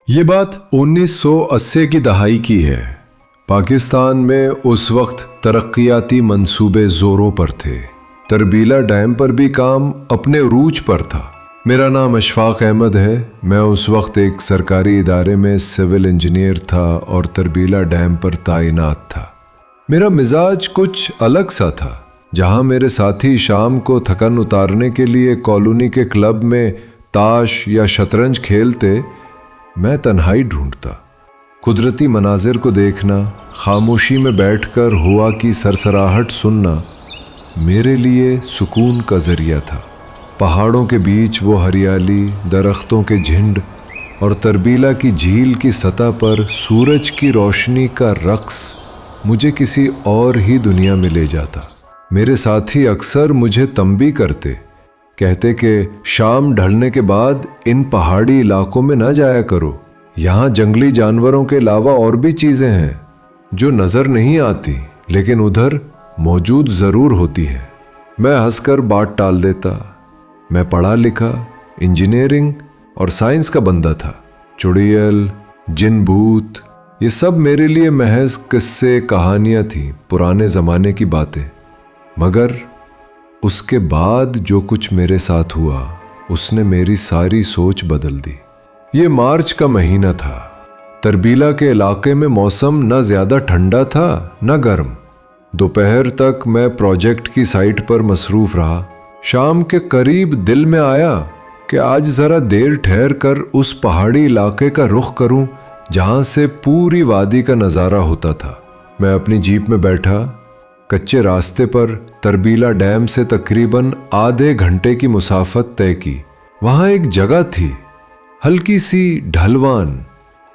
یہ بات 1980 کی دہائی کی ہے۔ پاکستان میں اس وقت ترقیاتی منصوبے زوروں پر تھے۔ تربیلا ڈیم پر بھی کام اپنے عروج پر تھا۔ میرا نام اشفاق احمد ہے۔ میں اس وقت ایک سرکاری ادارے میں سول انجینئر تھا اور تربیلا ڈیم پر تعینات تھا۔ میرا مزاج کچھ الگ سا تھا۔ جہاں میرے ساتھی شام کو تھکن اتارنے کے لیے کالونی کے کلب میں تاش یا شطرنج کھیلتے، میں تنہائی ڈھونڈتا۔ قدرتی مناظر کو دیکھنا، خاموشی میں بیٹھ کر ہوا کی سرسراہٹ سننا میرے لیے سکون کا ذریعہ تھا۔ پہاڑوں کے بیچ وہ ہریالی، درختوں کے جھنڈ اور تربیلا کی جھیل کی سطح پر سورج کی روشنی کا رقص مجھے کسی اور ہی دنیا میں لے جاتا۔ میرے ساتھی اکثر مجھے تنبیہ کرتے، کہتے کہ شام ڈھلنے کے بعد ان پہاڑی علاقوں میں نہ جایا کرو، یہاں جنگلی جانوروں کے علاوہ اور بھی چیزیں ہیں جو نظر نہیں آتی لیکن ادھر موجود ضرور ہوتی ہیں۔ میں ہنس کر بات ٹال دیتا۔ میں پڑھا لکھا، انجینئرنگ اور سائنس کا بندہ تھا۔ چڑیل، جن بھوت، یہ سب میرے لیے محض قصے کہانیاں تھیں، پرانے زمانے کی باتیں۔ مگر اس کے بعد جو کچھ میرے ساتھ ہوا اس نے میری ساری سوچ بدل دی۔ یہ مارچ کا مہینہ تھا۔ تربیلا کے علاقے میں موسم نہ زیادہ ٹھنڈا تھا نہ گرم۔ دوپہر تک میں پروجیکٹ کی سائٹ پر مصروف رہا۔ شام کے قریب دل میں آیا کہ آج ذرا دیر ٹھہر کر اس پہاڑی علاقے کا رخ کروں جہاں سے پوری وادی کا نظارہ ہوتا تھا۔ میں اپنی جیپ میں بیٹھا، کچے راستے پر تربیلا ڈیم سے تقریباً آدھے گھنٹے کی مسافت طے کی۔ وہاں ایک جگہ تھی، ہلکی سی ڈھلوان،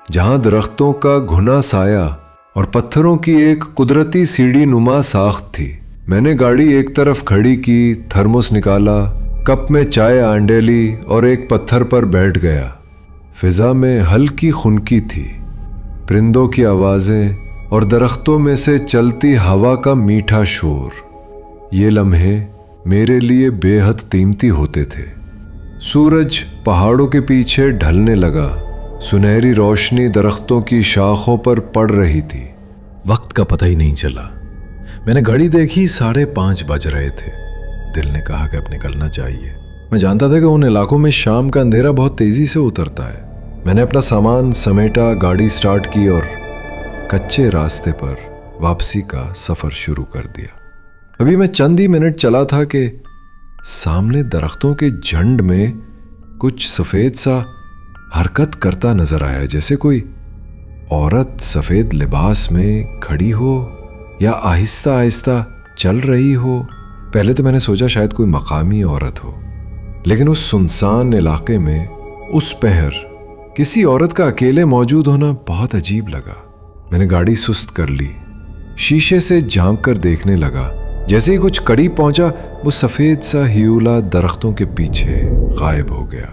جہاں درختوں کا گھنا سایہ اور پتھروں کی ایک قدرتی سیڑھی نما ساخت تھی۔ میں نے گاڑی ایک طرف کھڑی کی، تھرموس نکالا، کپ میں چائے آنڈے لی اور ایک پتھر پر بیٹھ گیا۔ فضا میں ہلکی خنکی تھی، پرندوں کی آوازیں اور درختوں میں سے چلتی ہوا کا میٹھا شور۔ یہ لمحے میرے لیے بے حد قیمتی ہوتے تھے۔ سورج پہاڑوں کے پیچھے ڈھلنے لگا، سنہری روشنی درختوں کی شاخوں پر پڑ رہی تھی۔ وقت کا پتہ ہی نہیں چلا۔ میں نے گھڑی دیکھی، 5:30 بج رہے تھے۔ دل نے کہا کہ اب نکلنا چاہیے۔ میں جانتا تھا کہ ان علاقوں میں شام کا اندھیرا بہت تیزی سے اترتا ہے۔ میں نے اپنا سامان سمیٹا، گاڑی سٹارٹ کی اور کچے راستے پر واپسی کا سفر شروع کر دیا۔ ابھی میں چند ہی منٹ چلا تھا کہ سامنے درختوں کے جھنڈ میں کچھ سفید سا حرکت کرتا نظر آیا، جیسے کوئی عورت سفید لباس میں کھڑی ہو یا آہستہ آہستہ چل رہی ہو۔ پہلے تو میں نے سوچا شاید کوئی مقامی عورت ہو، لیکن اس سنسان علاقے میں اس پہر کسی عورت کا اکیلے موجود ہونا بہت عجیب لگا۔ میں نے گاڑی سست کر لی، شیشے سے جھانک کر دیکھنے لگا۔ جیسے ہی کچھ قریب پہنچا، وہ سفید سا ہیولا درختوں کے پیچھے غائب ہو گیا۔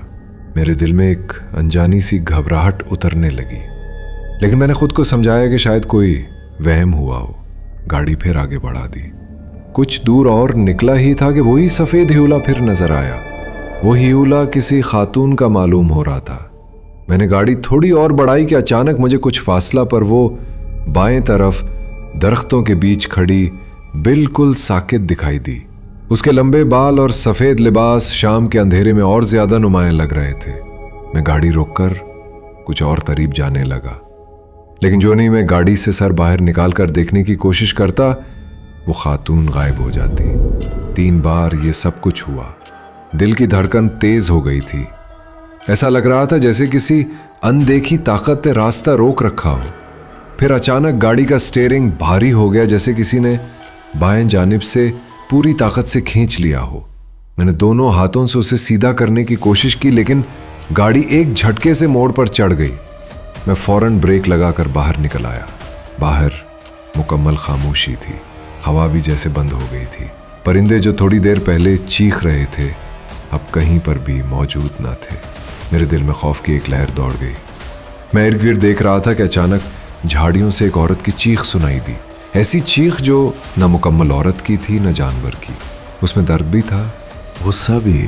میرے دل میں ایک انجانی سی گھبراہٹ اترنے لگی، لیکن میں نے خود کو سمجھایا کہ شاید کوئی وہم ہوا ہو۔ گاڑی پھر آگے بڑھا دی۔ کچھ دور اور نکلا ہی تھا کہ وہی سفید ہیولا پھر نظر آیا۔ وہ ہیولا کسی خاتون کا معلوم ہو رہا تھا۔ میں نے گاڑی تھوڑی اور بڑھائی کہ اچانک مجھے کچھ فاصلہ پر وہ بائیں طرف درختوں کے بیچ کھڑی بالکل ساکت دکھائی دی۔ اس کے لمبے بال اور سفید لباس شام کے اندھیرے میں اور زیادہ نمایاں لگ رہے تھے۔ میں گاڑی روک کر کچھ اور قریب جانے لگا، لیکن جو نہیں میں گاڑی سے سر باہر نکال کر دیکھنے کی کوشش کرتا، وہ خاتون غائب ہو جاتی۔ 3 بار یہ سب کچھ ہوا۔ دل کی دھڑکن تیز ہو گئی تھی۔ ایسا لگ رہا تھا جیسے کسی اندیکھی طاقت نے راستہ روک رکھا ہو۔ پھر اچانک گاڑی کا سٹیئرنگ بھاری ہو گیا، جیسے کسی نے بائیں جانب سے پوری طاقت سے کھینچ لیا ہو۔ میں نے دونوں ہاتھوں سے اسے سیدھا کرنے کی کوشش کی، لیکن گاڑی ایک جھٹکے سے موڑ پر چڑھ گئی۔ میں فوراً بریک لگا کر باہر نکل آیا۔ باہر مکمل خاموشی تھی، ہوا بھی جیسے بند ہو گئی تھی۔ پرندے جو تھوڑی دیر پہلے چیخ رہے تھے اب کہیں پر بھی موجود نہ تھے۔ میرے دل میں خوف کی ایک لہر دوڑ گئی۔ میں ارد گرد دیکھ رہا تھا کہ اچانک جھاڑیوں سے ایک عورت کی چیخ سنائی دی، ایسی چیخ جو نہ مکمل عورت کی تھی نہ جانور کی۔ اس میں درد بھی تھا، غصہ بھی۔